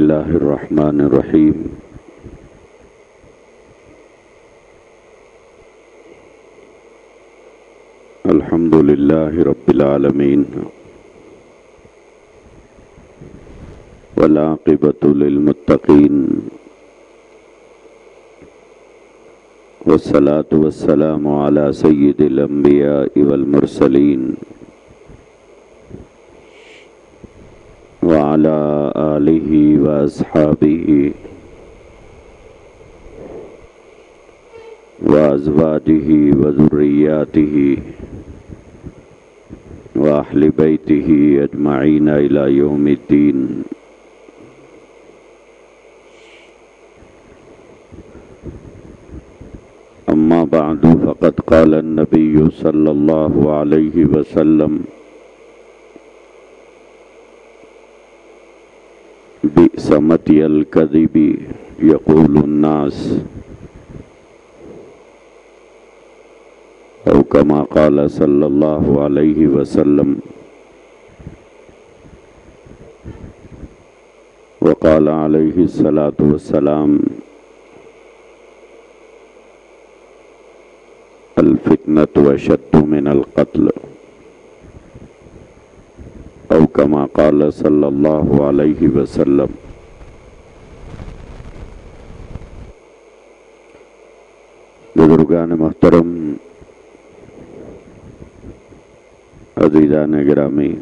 الله الرحمن الرحيم الحمد لله رب العالمين والعاقبة للمتقين والصلاة والسلام على سيد الأنبياء والمرسلين وعلى آله وأصحابه وأزواجه وذرياته وأهل بيته أجمعين إلى يوم الدين. أما بعد فقد قال النبي صلى الله عليه وسلم: بئس مطي الكذب يقول الناس، أو كما قال صلى الله عليه وسلم. وقال عليه الصلاة والسلام: الفتنة أشد من القتل، او کما قال صلی اللہ علیہ وسلم. بزرگان محترم، عزیزان گرامی،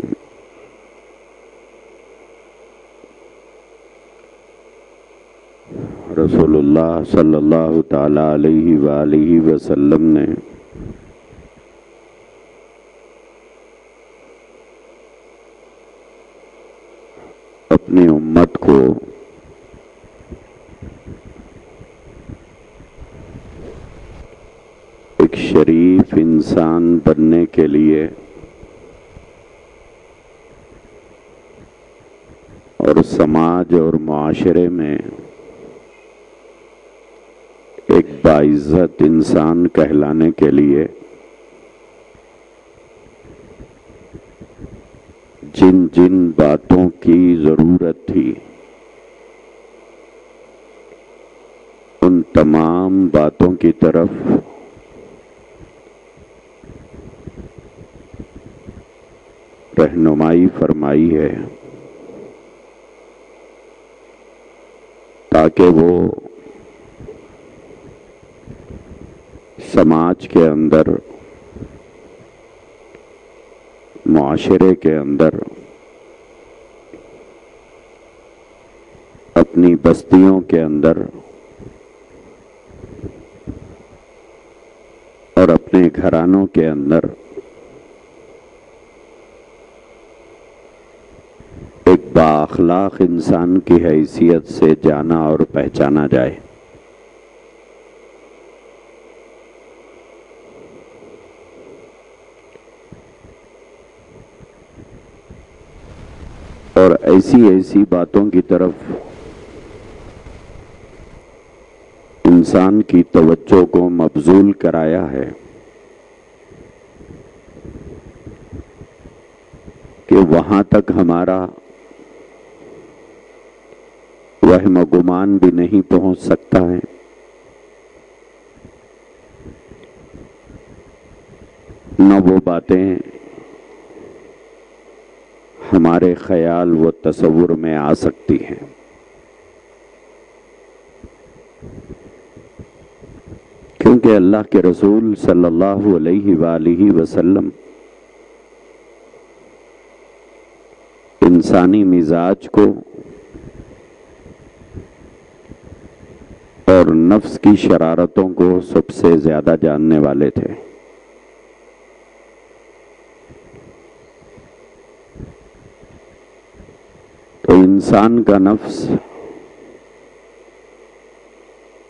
رسول اللہ صلی اللہ تعالی علیہ وآلہ وسلم نے اپنی امت کو ایک شریف انسان بننے کے لیے اور سماج اور معاشرے میں ایک باعزت انسان کہلانے کے لیے جن جن باتوں کی ضرورت تھی ان تمام باتوں کی طرف رہنمائی فرمائی ہے، تاکہ وہ سماج کے اندر، معاشرے کے اندر، اپنی بستیوں کے اندر اور اپنے گھرانوں کے اندر ایک بااخلاق انسان کی حیثیت سے جانا اور پہچانا جائے. اور ایسی باتوں کی طرف انسان کی توجہ کو مبذول کرایا ہے کہ وہاں تک ہمارا وہم و گمان بھی نہیں پہنچ سکتا ہے، نہ وہ باتیں ہمارے خیال و تصور میں آ سکتی ہیں. کیونکہ اللہ کے رسول صلی اللہ علیہ وآلہ وسلم انسانی مزاج کو اور نفس کی شرارتوں کو سب سے زیادہ جاننے والے تھے. تو انسان کا نفس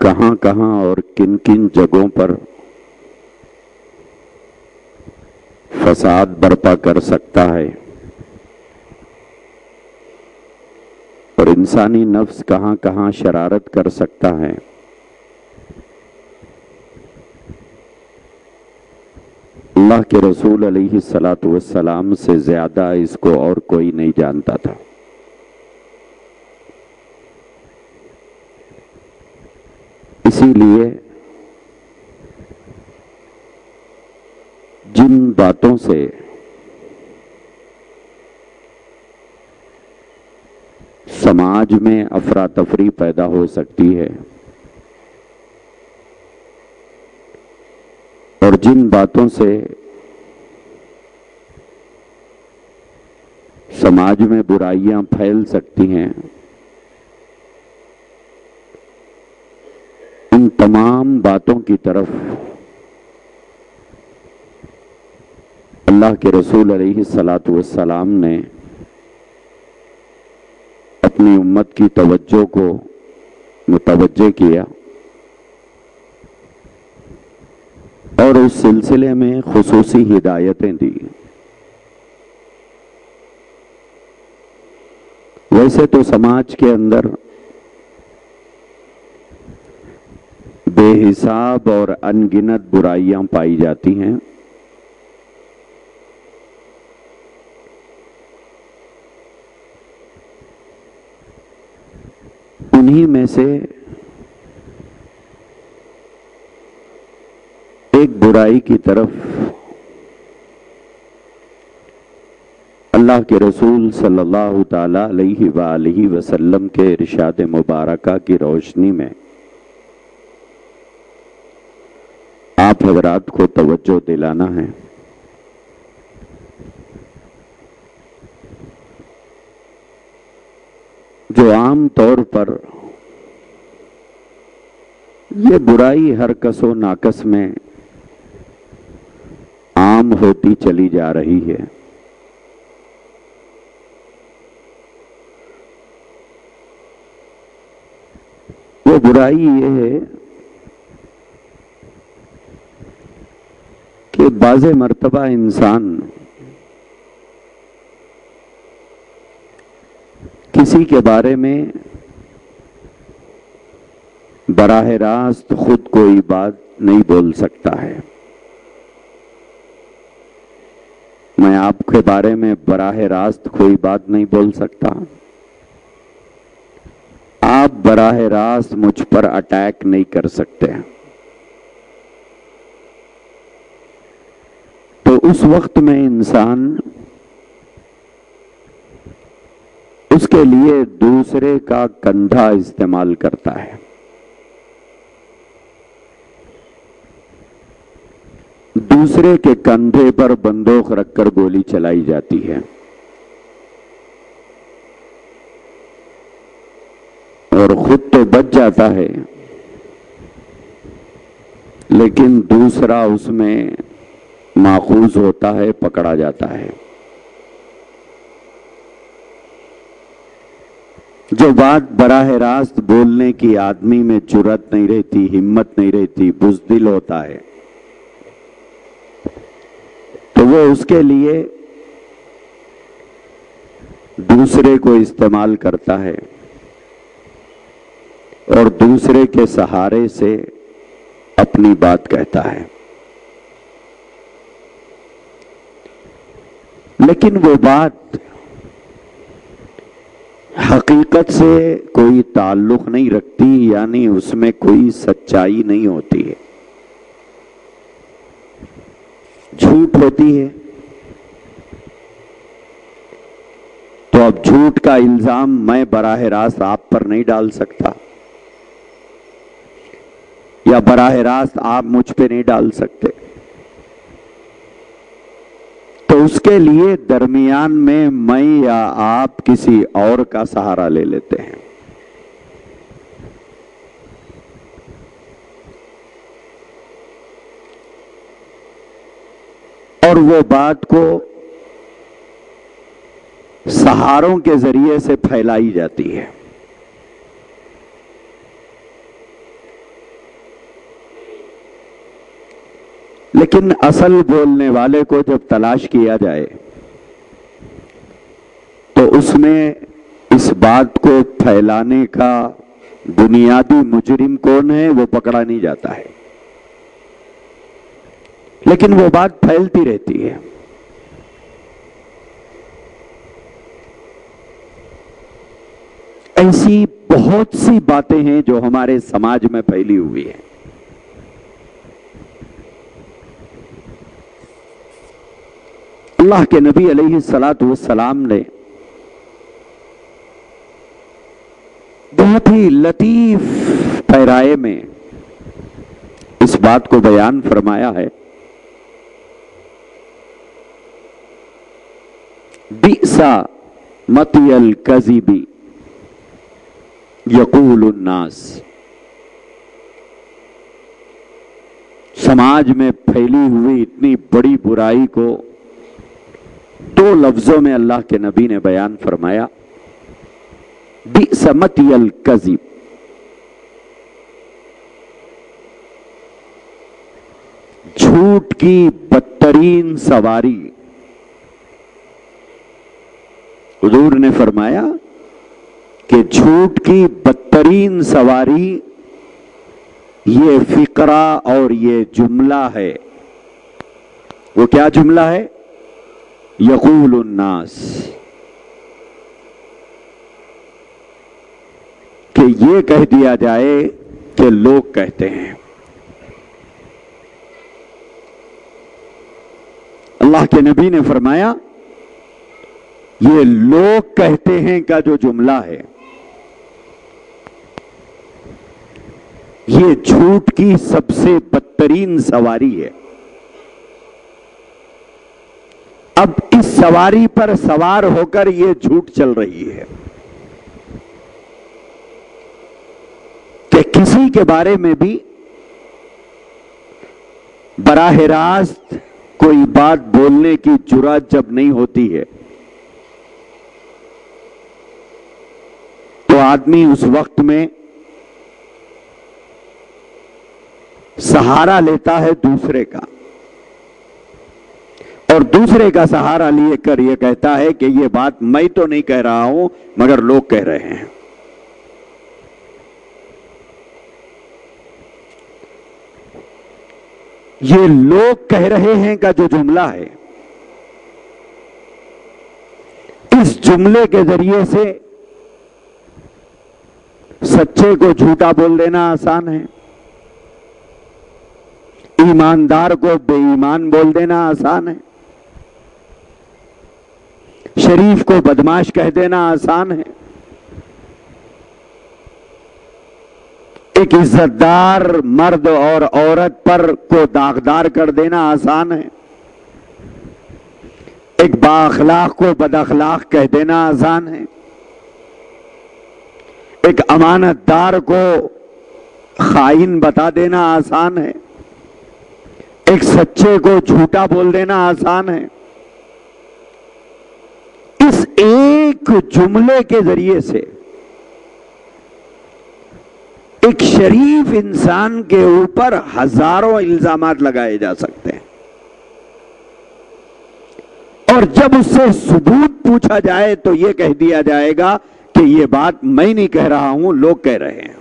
کہاں کہاں اور کن کن جگہوں پر فساد برپا کر سکتا ہے، اور انسانی نفس کہاں کہاں شرارت کر سکتا ہے، اللہ کے رسول علیہ الصلاۃ والسلام سے زیادہ اس کو اور کوئی نہیں جانتا تھا. اسی لیے جن باتوں سے سماج میں افراتفری پیدا ہو سکتی ہے اور جن باتوں سے سماج میں برائیاں پھیل سکتی ہیں، ان تمام باتوں کی طرف اللہ کے رسول علیہ الصلاۃ والسلام نے اپنی امت کی توجہ کو متوجہ کیا اور اس سلسلے میں خصوصی ہدایتیں دی۔ ویسے تو سماج کے اندر بے حساب اور ان گنت برائیاں پائی جاتی ہیں، انہی میں سے ایک برائی کی طرف اللہ کے رسول صلی اللہ تعالی علیہ وآلہ وسلم کے ارشاد مبارکہ کی روشنی میں آپ حضرات کو توجہ دلانا ہے۔ جو عام طور پر یہ برائی ہر کس و ناکس میں عام ہوتی چلی جا رہی ہے، وہ برائی یہ ہے کہ بعض مرتبہ انسان کسی کے بارے میں براہ راست خود کوئی بات نہیں بول سکتا ہے۔ میں آپ کے بارے میں براہ راست کوئی بات نہیں بول سکتا، آپ براہ راست مجھ پر اٹیک نہیں کر سکتے، تو اس وقت میں انسان اس کے لیے دوسرے کا کندھا استعمال کرتا ہے۔ دوسرے کے کندھے پر بندوق رکھ کر گولی چلائی جاتی ہے اور خود تو بچ جاتا ہے، لیکن دوسرا اس میں ماخوذ ہوتا ہے، پکڑا جاتا ہے۔ جو بات براہ راست بولنے کی آدمی میں جرأت نہیں رہتی، ہمت نہیں رہتی، بزدل ہوتا ہے، تو وہ اس کے لیے دوسرے کو استعمال کرتا ہے اور دوسرے کے سہارے سے اپنی بات کہتا ہے، لیکن وہ بات حقیقت سے کوئی تعلق نہیں رکھتی، یعنی اس میں کوئی سچائی نہیں ہوتی ہے، جھوٹ ہوتی ہے۔ تو اب جھوٹ کا الزام میں براہ راست آپ پر نہیں ڈال سکتا، یا براہ راست آپ مجھ پہ نہیں ڈال سکتے، تو اس کے لیے درمیان میں یا آپ کسی اور کا سہارا لے لیتے ہیں۔ اور وہ بات کو سہاروں کے ذریعے سے پھیلائی جاتی ہے۔ لیکن اصل بولنے والے کو جب تلاش کیا جائے تو اس میں اس بات کو پھیلانے کا بنیادی مجرم کون ہے وہ پکڑا نہیں جاتا ہے، لیکن وہ بات پھیلتی رہتی ہے۔ ایسی بہت سی باتیں ہیں جو ہمارے سماج میں پھیلی ہوئی ہیں. اللہ کے نبی علیہ الصلاۃ والسلام نے بہت ہی لطیف پیرائے میں اس بات کو بیان فرمایا ہے. بئس مطی الکذب یقول الناس. سماج میں پھیلی ہوئی اتنی بڑی برائی کو دو لفظوں میں اللہ کے نبی نے بیان فرمایا. بئس مطی الکذب. جھوٹ کی بدترین سواری. حضور نے فرمایا کہ جھوٹ کی بدترین سواری یہ فقرہ اور یہ جملہ ہے. وہ کیا جملہ ہے؟ یقول الناس. کہ یہ کہہ دیا جائے کہ لوگ کہتے ہیں. اللہ کے نبی نے فرمایا یہ لوگ کہتے ہیں کا جو جملہ ہے یہ جھوٹ کی سب سے بدترین سواری ہے. اب اس سواری پر سوار ہو کر یہ جھوٹ چل رہی ہے کہ کسی کے بارے میں بھی براہ راست کوئی بات بولنے کی جرات جب نہیں ہوتی ہے تو آدمی اس وقت میں سہارا لیتا ہے دوسرے کا، اور دوسرے کا سہارا لے کر یہ کہتا ہے کہ یہ بات میں تو نہیں کہہ رہا ہوں مگر لوگ کہہ رہے ہیں. یہ لوگ کہہ رہے ہیں کا جو جملہ ہے اس جملے کے ذریعے سے سچے کو جھوٹا بول دینا آسان ہے، ایماندار کو بے ایمان بول دینا آسان ہے، شریف کو بدماش کہہ دینا آسان ہے، ایک عزت دار مرد اور عورت پر کو داغدار کر دینا آسان ہے، ایک با اخلاق کو بد اخلاق کہہ دینا آسان ہے، ایک امانت دار کو خائن بتا دینا آسان ہے، ایک سچے کو جھوٹا بول دینا آسان ہے. اس ایک جملے کے ذریعے سے ایک شریف انسان کے اوپر ہزاروں الزامات لگائے جا سکتے ہیں، اور جب اس سے ثبوت پوچھا جائے تو یہ کہہ دیا جائے گا کہ یہ بات میں نہیں کہہ رہا ہوں لوگ کہہ رہے ہیں.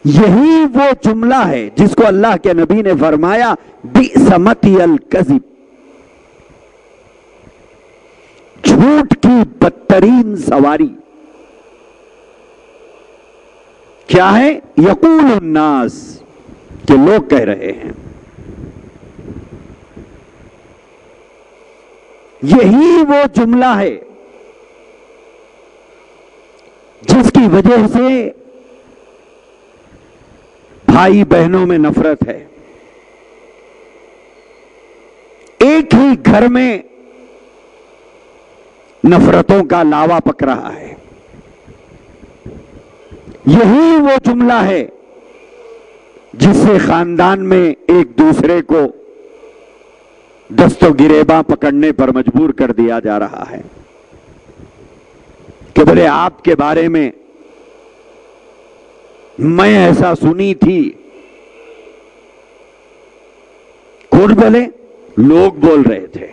یہی وہ جملہ ہے جس کو اللہ کے نبی نے فرمایا بئس مطی الکذب. جھوٹ کی بدترین سواری کیا ہے؟ یقول الناس، کہ لوگ کہہ رہے ہیں. یہی وہ جملہ ہے جس کی وجہ سے بھائی بہنوں میں نفرت ہے، ایک ہی گھر میں نفرتوں کا لاوا پک رہا ہے. یہی وہ جملہ ہے جس سے خاندان میں ایک دوسرے کو دست و گریباں پکڑنے پر مجبور کر دیا جا رہا ہے کہ بولے آپ کے بارے میں میں ایسا سنی تھی. کون بولے؟ لوگ بول رہے تھے.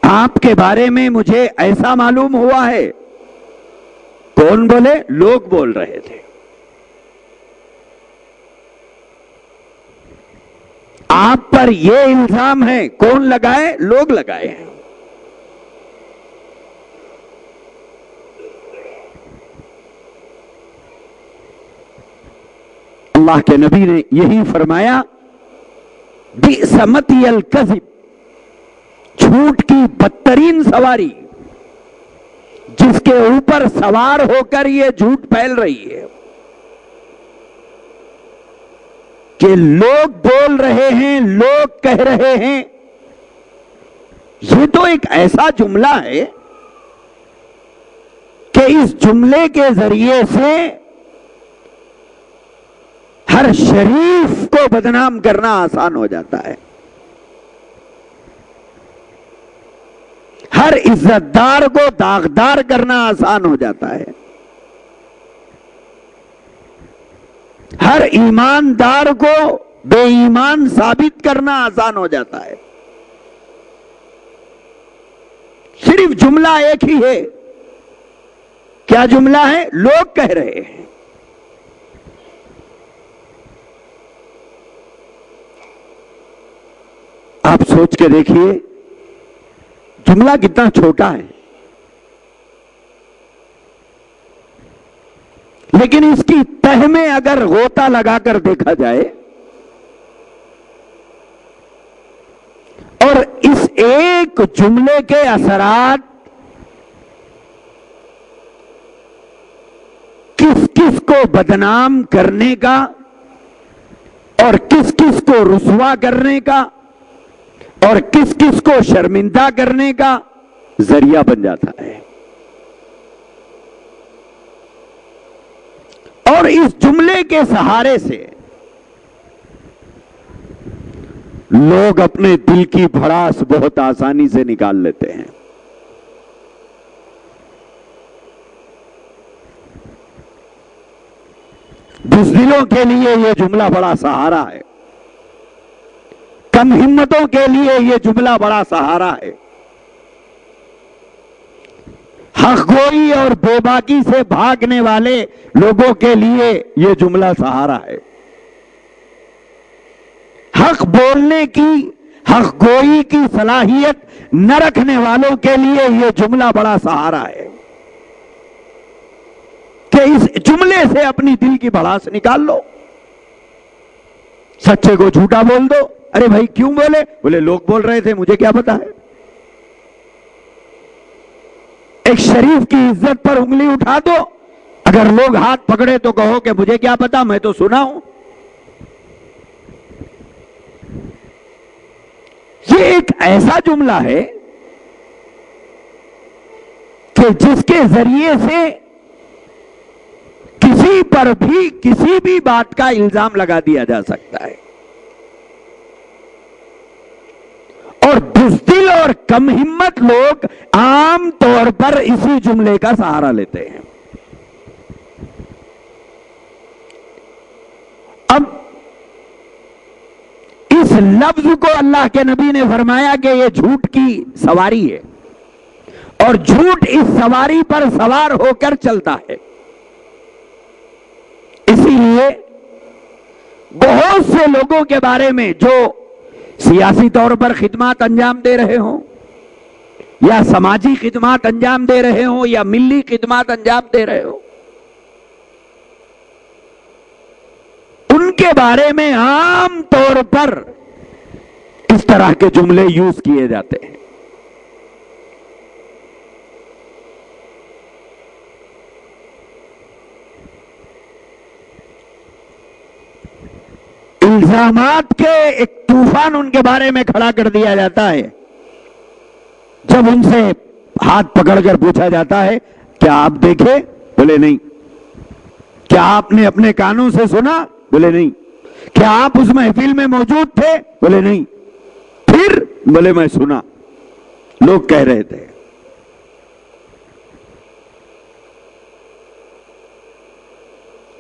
آپ کے بارے میں مجھے ایسا معلوم ہوا ہے. کون بولے؟ لوگ بول رہے تھے. آپ پر یہ الزام ہے، کون لگائے؟ لوگ لگائے ہیں۔ اللہ کے نبی نے یہی فرمایا، بئس مطی الکذب، جھوٹ کی بدترین سواری، جس کے اوپر سوار ہو کر یہ جھوٹ پھیل رہی ہے کہ لوگ بول رہے ہیں، لوگ کہہ رہے ہیں۔ یہ تو ایک ایسا جملہ ہے کہ اس جملے کے ذریعے سے ہر شریف کو بدنام کرنا آسان ہو جاتا ہے، ہر عزت دار کو داغدار کرنا آسان ہو جاتا ہے، ہر ایماندار کو بے ایمان ثابت کرنا آسان ہو جاتا ہے۔ صرف جملہ ایک ہی ہے۔ کیا جملہ ہے؟ لوگ کہہ رہے ہیں۔ آپ سوچ کے دیکھیے جملہ کتنا چھوٹا ہے، لیکن اس کی تہ میں اگر غوطہ لگا کر دیکھا جائے اور اس ایک جملے کے اثرات کس کس کو بدنام کرنے کا اور کس کس کو رسوا کرنے کا اور کس کس کو شرمندہ کرنے کا ذریعہ بن جاتا ہے۔ اور اس جملے کے سہارے سے لوگ اپنے دل کی بھڑاس بہت آسانی سے نکال لیتے ہیں۔ بزدلوں کے لیے یہ جملہ بڑا سہارا ہے، کم ہمتوں کے لیے یہ جملہ بڑا سہارا ہے، حق گوئی اور بے باکی سے بھاگنے والے لوگوں کے لیے یہ جملہ سہارا ہے، حق بولنے کی، حق گوئی کی صلاحیت نہ رکھنے والوں کے لیے یہ جملہ بڑا سہارا ہے کہ اس جملے سے اپنی دل کی بھڑاس نکال لو، سچے کو جھوٹا بول دو۔ ارے بھائی کیوں بولے؟ بولے لوگ بول رہے تھے، مجھے کیا پتا ہے۔ ایک شریف کی عزت پر انگلی اٹھا دو، اگر لوگ ہاتھ پکڑے تو کہو کہ مجھے کیا پتا، میں تو سنا ہوں۔ یہ ایک ایسا جملہ ہے کہ جس کے ذریعے سے کسی پر بھی کسی بھی بات کا الزام لگا دیا جا سکتا ہے، اور بزدل اور کم ہمت لوگ عام طور پر اسی جملے کا سہارا لیتے ہیں۔ اب اس لفظ کو اللہ کے نبی نے فرمایا کہ یہ جھوٹ کی سواری ہے، اور جھوٹ اس سواری پر سوار ہو کر چلتا ہے۔ اسی لیے بہت سے لوگوں کے بارے میں جو سیاسی طور پر خدمات انجام دے رہے ہوں، یا سماجی خدمات انجام دے رہے ہوں، یا ملی خدمات انجام دے رہے ہوں، ان کے بارے میں عام طور پر اس طرح کے جملے یوز کیے جاتے ہیں۔ الزامات کے ایک طوفان ان کے بارے میں کھڑا کر دیا جاتا ہے۔ جب ان سے ہاتھ پکڑ کر پوچھا جاتا ہے کیا آپ دیکھے؟ بولے نہیں۔ کیا آپ نے اپنے کانوں سے سنا؟ بولے نہیں۔ کیا آپ اس محفل میں موجود تھے؟ بولے نہیں۔ پھر بولے میں سنا، لوگ کہہ رہے تھے۔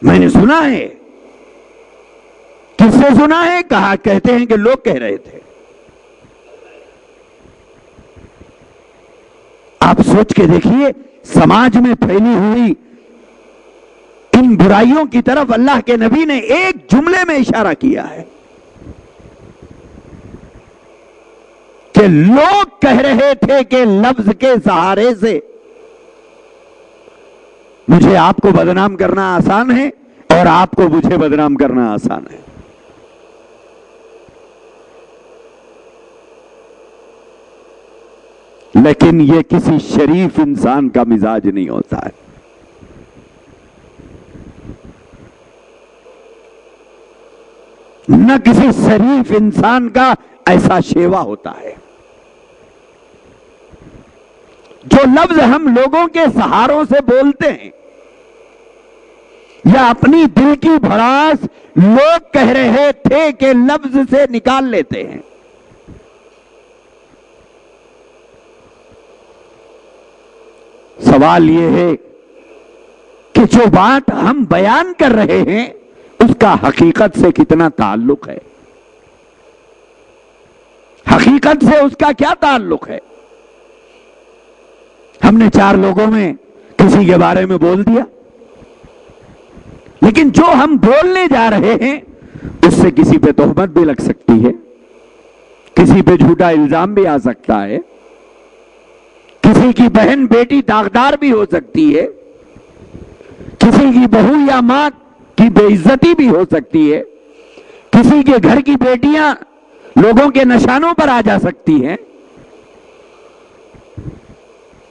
میں نے سنا ہے۔ کس سے سنا ہے؟ کہا کہتے ہیں کہ لوگ کہہ رہے تھے۔ آپ سوچ کے دیکھیے سماج میں پھیلی ہوئی ان ان، برائیوں کی طرف اللہ کے نبی نے ایک جملے میں اشارہ کیا ہے کہ لوگ کہہ رہے تھے کہ لفظ کے سہارے سے مجھے آپ کو بدنام کرنا آسان ہے اور آپ کو مجھے بدنام کرنا آسان ہے. لیکن یہ کسی شریف انسان کا مزاج نہیں ہوتا ہے. نہ کسی شریف انسان کا ایسا شیوا ہوتا ہے. جو لفظ ہم لوگوں کے سہاروں سے بولتے ہیں یا اپنی دل کی بھڑاس لوگ کہہ رہے تھے کہ لفظ سے نکال لیتے ہیں. سوال یہ ہے کہ جو بات ہم بیان کر رہے ہیں اس کا حقیقت سے کتنا تعلق ہے؟ حقیقت سے اس کا کیا تعلق ہے؟ ہم نے 4 لوگوں میں کسی کے بارے میں بول دیا، لیکن جو ہم بولنے جا رہے ہیں اس سے کسی پہ تہمت بھی لگ سکتی ہے، کسی پہ جھوٹا الزام بھی آ سکتا ہے، کسی کی بہن بیٹی داغدار بھی ہو سکتی ہے، کسی کی بہو یا ماں کی بے عزتی بھی ہو سکتی ہے، کسی کے گھر کی بیٹیاں لوگوں کے نشانوں پر آ جا سکتی ہیں،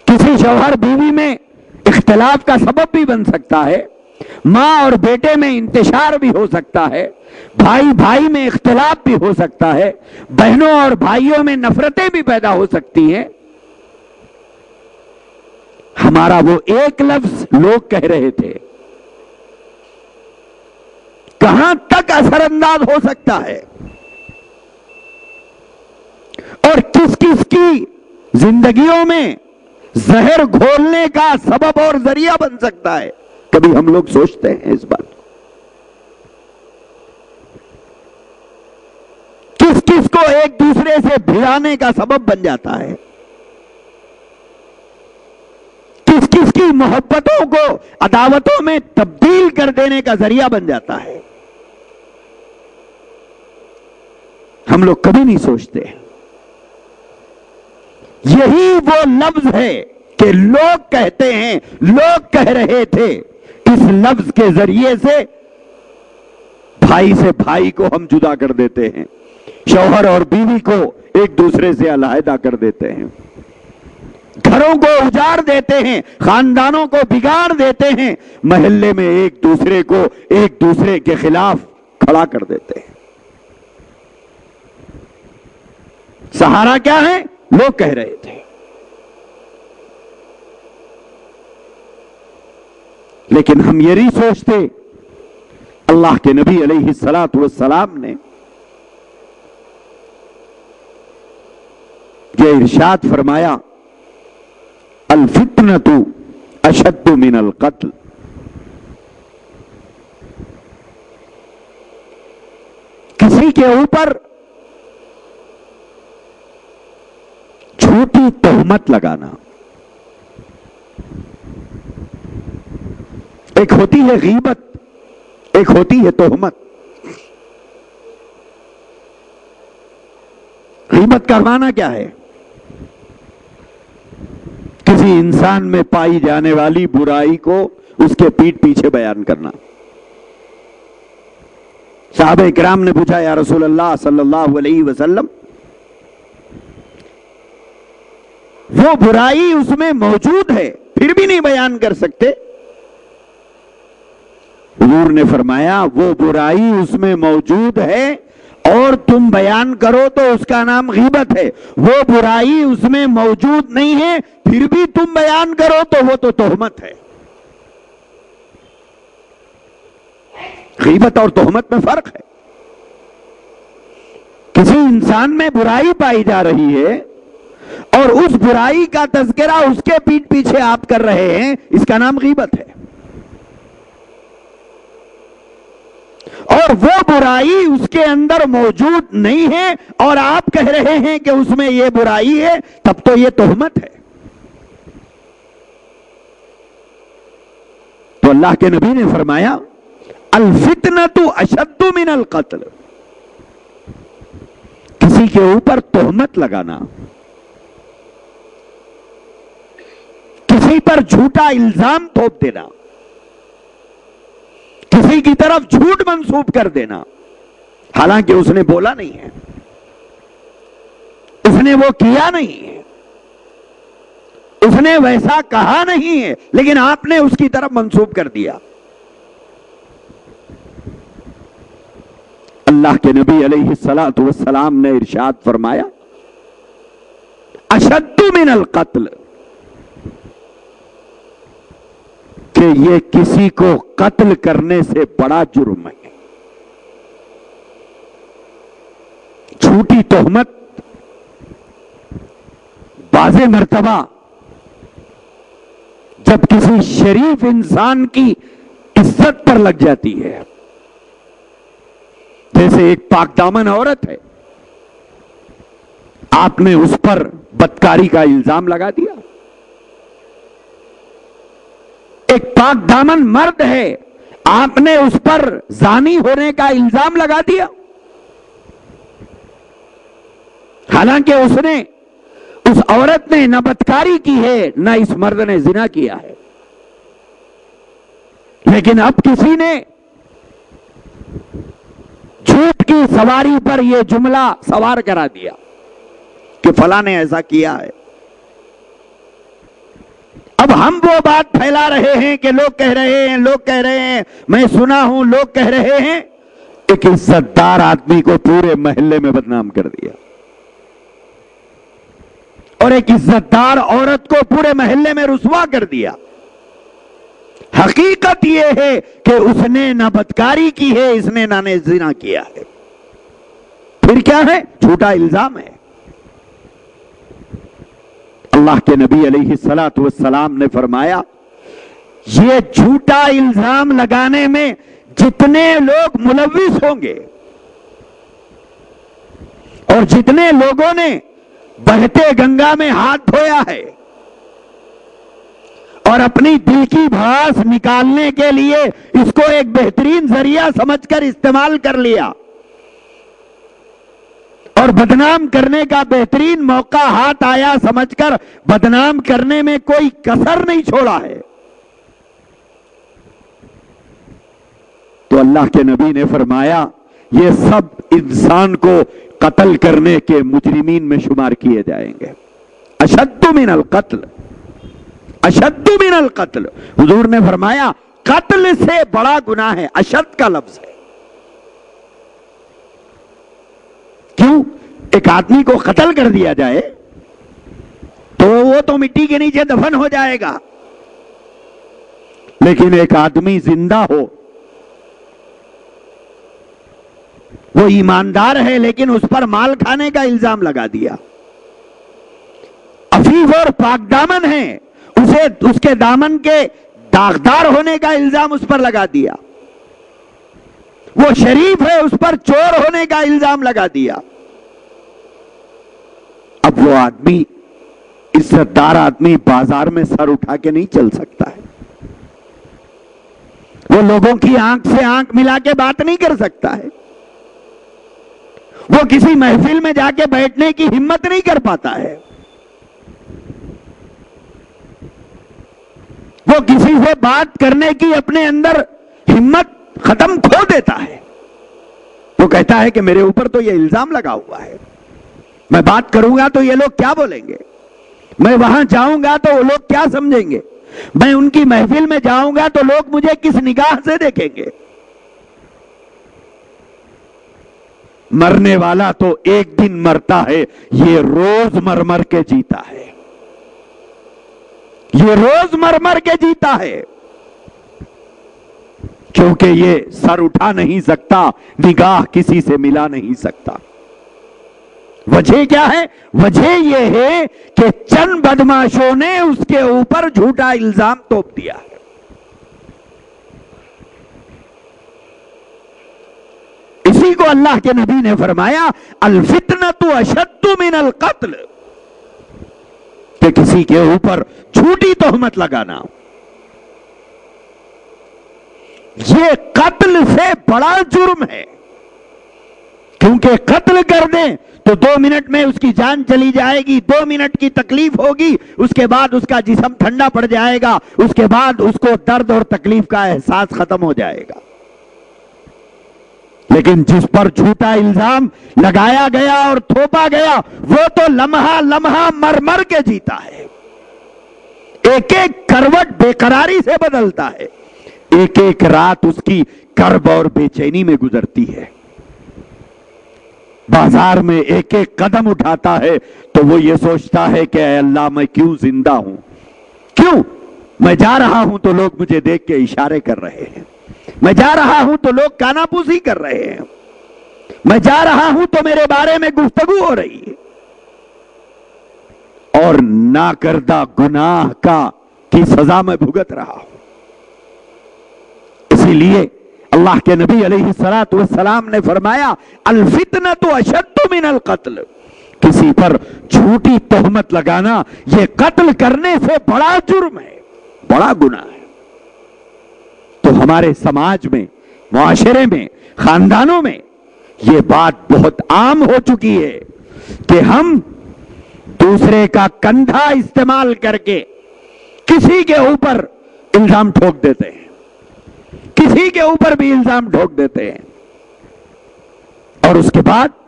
کسی شوہر بیوی میں اختلاف کا سبب بھی بن سکتا ہے، ماں اور بیٹے میں انتشار بھی ہو سکتا ہے، بھائی بھائی میں اختلاف بھی ہو سکتا ہے، بہنوں اور بھائیوں میں نفرتیں بھی پیدا ہو سکتی ہیں. ہمارا وہ ایک لفظ لوگ کہہ رہے تھے کہاں تک اثر انداز ہو سکتا ہے اور کس کس کی زندگیوں میں زہر گھولنے کا سبب اور ذریعہ بن سکتا ہے. کبھی ہم لوگ سوچتے ہیں اس بات کو؟ کس کس کو ایک دوسرے سے بھڑانے کا سبب بن جاتا ہے، کس کس کی محبتوں کو عداوتوں میں تبدیل کر دینے کا ذریعہ بن جاتا ہے. ہم لوگ کبھی نہیں سوچتے. یہی وہ لفظ ہے کہ لوگ کہتے ہیں، لوگ کہہ رہے تھے. اس لفظ کے ذریعے سے بھائی سے بھائی کو ہم جدا کر دیتے ہیں، شوہر اور بیوی کو ایک دوسرے سے علیحدہ کر دیتے ہیں، گھروں کو اجاڑ دیتے ہیں، خاندانوں کو بگاڑ دیتے ہیں، محلے میں ایک دوسرے کو ایک دوسرے کے خلاف کھڑا کر دیتے ہیں. سہارا کیا ہے؟ لوگ کہہ رہے تھے. لیکن ہم یہ نہیں سوچتے اللہ کے نبی علیہ الصلوۃ والسلام نے یہ ارشاد فرمایا، الفتنۃ اشد من القتل. کسی کے اوپر جھوٹی تہمت لگانا، ایک ہوتی ہے غیبت، ایک ہوتی ہے تہمت. غیبت کا معنی کیا ہے؟ کسی انسان میں پائی جانے والی برائی کو اس کے پیٹھ پیچھے بیان کرنا. صحابہ کرام نے پوچھا، یا رسول اللہ صلی اللہ علیہ وسلم، وہ برائی اس میں موجود ہے پھر بھی نہیں بیان کر سکتے؟ حضور نے فرمایا، وہ برائی اس میں موجود ہے اور تم بیان کرو تو اس کا نام غیبت ہے. وہ برائی اس میں موجود نہیں ہے پھر بھی تم بیان کرو تو وہ تو تہمت ہے. غیبت اور تہمت میں فرق ہے. کسی انسان میں برائی پائی جا رہی ہے اور اس برائی کا تذکرہ اس کے پیٹھ پیچھے آپ کر رہے ہیں، اس کا نام غیبت ہے. اور وہ برائی اس کے اندر موجود نہیں ہے اور آپ کہہ رہے ہیں کہ اس میں یہ برائی ہے، تب تو یہ تہمت ہے. تو اللہ کے نبی نے فرمایا، الفتنۃ اشد من القتل. کسی کسی کے اوپر تہمت لگانا، کسی پر جھوٹا الزام تھوپ دینا، کسی کی طرف جھوٹ منسوب کر دینا، حالانکہ اس نے بولا نہیں ہے، اس نے وہ کیا نہیں ہے، اس نے ویسا کہا نہیں ہے، لیکن آپ نے اس کی طرف منسوب کر دیا۔ اللہ کے نبی علیہ الصلوۃ والسلام نے ارشاد فرمایا، اشد من القتل، کہ یہ کسی کو قتل کرنے سے بڑا جرم ہے۔ جھوٹی تہمت بعض مرتبہ جب کسی شریف انسان کی عزت پر لگ جاتی ہے، جیسے ایک پاک دامن عورت ہے، آپ نے اس پر بدکاری کا الزام لگا دیا۔ ایک پاک دامن مرد ہے، آپ نے اس پر زانی ہونے کا الزام لگا دیا، حالانکہ اس عورت نے نہ بدکاری کی ہے نہ اس مرد نے زنا کیا ہے، لیکن اب کسی نے جھوٹ کی سواری پر یہ جملہ سوار کرا دیا کہ فلاں نے ایسا کیا ہے۔ اب ہم وہ بات پھیلا رہے ہیں کہ لوگ کہہ رہے ہیں، میں سنا ہوں، لوگ کہہ رہے ہیں، ایک عزت دار آدمی کو پورے محلے میں بدنام کر دیا، اور ایک عزت دار عورت کو پورے محلے میں رسوا کر دیا۔ حقیقت یہ ہے کہ اس نے نہ بدکاری کی ہے، اس نے نہ زنا کیا ہے، پھر کیا ہے؟ جھوٹا الزام ہے۔ اللہ کے نبی علیہ الصلوۃ والسلام نے فرمایا، یہ جھوٹا الزام لگانے میں جتنے لوگ ملوث ہوں گے اور جتنے لوگوں نے بہتے گنگا میں ہاتھ دھویا ہے اور اپنی دل کی بھڑاس نکالنے کے لیے اس کو ایک بہترین ذریعہ سمجھ کر استعمال کر لیا اور بدنام کرنے کا بہترین موقع ہاتھ آیا سمجھ کر بدنام کرنے میں کوئی کسر نہیں چھوڑا ہے، تو اللہ کے نبی نے فرمایا یہ سب انسان کو قتل کرنے کے مجرمین میں شمار کیے جائیں گے۔ اشد من القتل، اشد من القتل، حضور نے فرمایا قتل سے بڑا گناہ ہے، اشد کا لفظ ہے۔ کیوں؟ ایک آدمی کو قتل کر دیا جائے تو وہ تو مٹی کے نیچے دفن ہو جائے گا، لیکن ایک آدمی زندہ ہو، وہ ایماندار ہے لیکن اس پر مال کھانے کا الزام لگا دیا، عفیف اور پاک دامن ہے، اسے اس کے دامن کے داغدار ہونے کا الزام اس پر لگا دیا، وہ شریف ہے، اس پر چور ہونے کا الزام لگا دیا، اب وہ آدمی، عزت دار آدمی بازار میں سر اٹھا کے نہیں چل سکتا ہے، وہ لوگوں کی آنکھ سے آنکھ ملا کے بات نہیں کر سکتا ہے، وہ کسی محفل میں جا کے بیٹھنے کی ہمت نہیں کر پاتا ہے، وہ کسی سے بات کرنے کی اپنے اندر ہمت ختم کھو دیتا ہے، وہ کہتا ہے کہ میرے اوپر تو یہ الزام لگا ہوا ہے، میں بات کروں گا تو یہ لوگ کیا بولیں گے، میں وہاں جاؤں گا تو وہ لوگ کیا سمجھیں گے، میں ان کی محفل میں جاؤں گا تو لوگ مجھے کس نگاہ سے دیکھیں گے۔ مرنے والا تو ایک دن مرتا ہے، یہ روز مر مر کے جیتا ہے، یہ روز مر مر کے جیتا ہے، کیونکہ یہ سر اٹھا نہیں سکتا، نگاہ کسی سے ملا نہیں سکتا۔ وجہ کیا ہے؟ وجہ یہ ہے کہ چند بدماشوں نے اس کے اوپر جھوٹا الزام توپ دیا ہے۔ اسی کو اللہ کے نبی نے فرمایا الفتنۃ اشد من القتل، کہ کسی کے اوپر جھوٹی تہمت لگانا یہ قتل سے بڑا جرم ہے، کیونکہ قتل کر دیں تو 2 منٹ میں اس کی جان چلی جائے گی، 2 منٹ کی تکلیف ہوگی، اس کے بعد اس کا جسم ٹھنڈا پڑ جائے گا، اس کے بعد اس کو درد اور تکلیف کا احساس ختم ہو جائے گا۔ لیکن جس پر جھوٹا الزام لگایا گیا اور تھوپا گیا وہ تو لمحہ لمحہ مر مر کے جیتا ہے، ایک ایک کروٹ بے قراری سے بدلتا ہے، ایک ایک رات اس کی کرب اور بے چینی میں گزرتی ہے، بازار میں ایک ایک قدم اٹھاتا ہے تو وہ یہ سوچتا ہے کہ اے اللہ میں کیوں زندہ ہوں، کیوں میں جا رہا ہوں تو لوگ مجھے دیکھ کے اشارے کر رہے ہیں، میں جا رہا ہوں تو لوگ کانا پوسی کر رہے ہیں، میں جا رہا ہوں تو میرے بارے میں گفتگو ہو رہی ہے، اور ناکردہ گناہ کی سزا میں بھگت رہا ہوں۔ اسی لیے اللہ کے نبی علیہ السلام نے فرمایا الفتنۃ اشد من القتل، کسی پر جھوٹی تہمت لگانا یہ قتل کرنے سے بڑا جرم ہے، بڑا گناہ ہے۔ تو ہمارے سماج میں، معاشرے میں، خاندانوں میں یہ بات بہت عام ہو چکی ہے کہ ہم دوسرے کا کندھا استعمال کر کے کسی کے اوپر الزام ٹھوک دیتے ہیں، کسی کے اوپر بھی الزام ٹھوک دیتے ہیں، اور اس کے بعد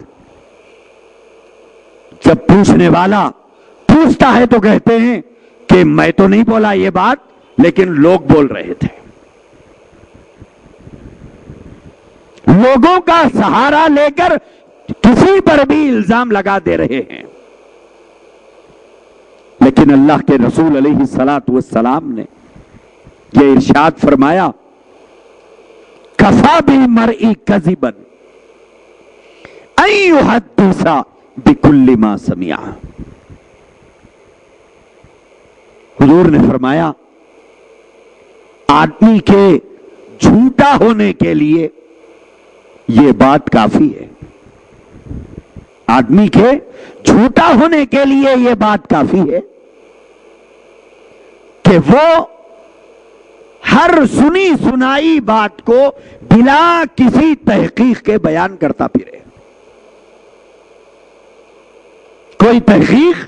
جب پوچھنے والا پوچھتا ہے تو کہتے ہیں کہ میں تو نہیں بولا یہ بات لیکن لوگ بول رہے تھے۔ لوگوں کا سہارا لے کر کسی پر بھی الزام لگا دے رہے ہیں، لیکن اللہ کے رسول علیہ السلام نے یہ ارشاد فرمایا کفا بالمرء کذبا ان یحدث بکل ما سمع۔ حضور نے فرمایا آدمی کے جھوٹا ہونے کے لیے یہ بات کافی ہے، آدمی کے جھوٹا ہونے کے لیے یہ بات کافی ہے کہ وہ ہر سنی سنائی بات کو بلا کسی تحقیق کے بیان کرتا پھرے۔ کوئی تحقیق،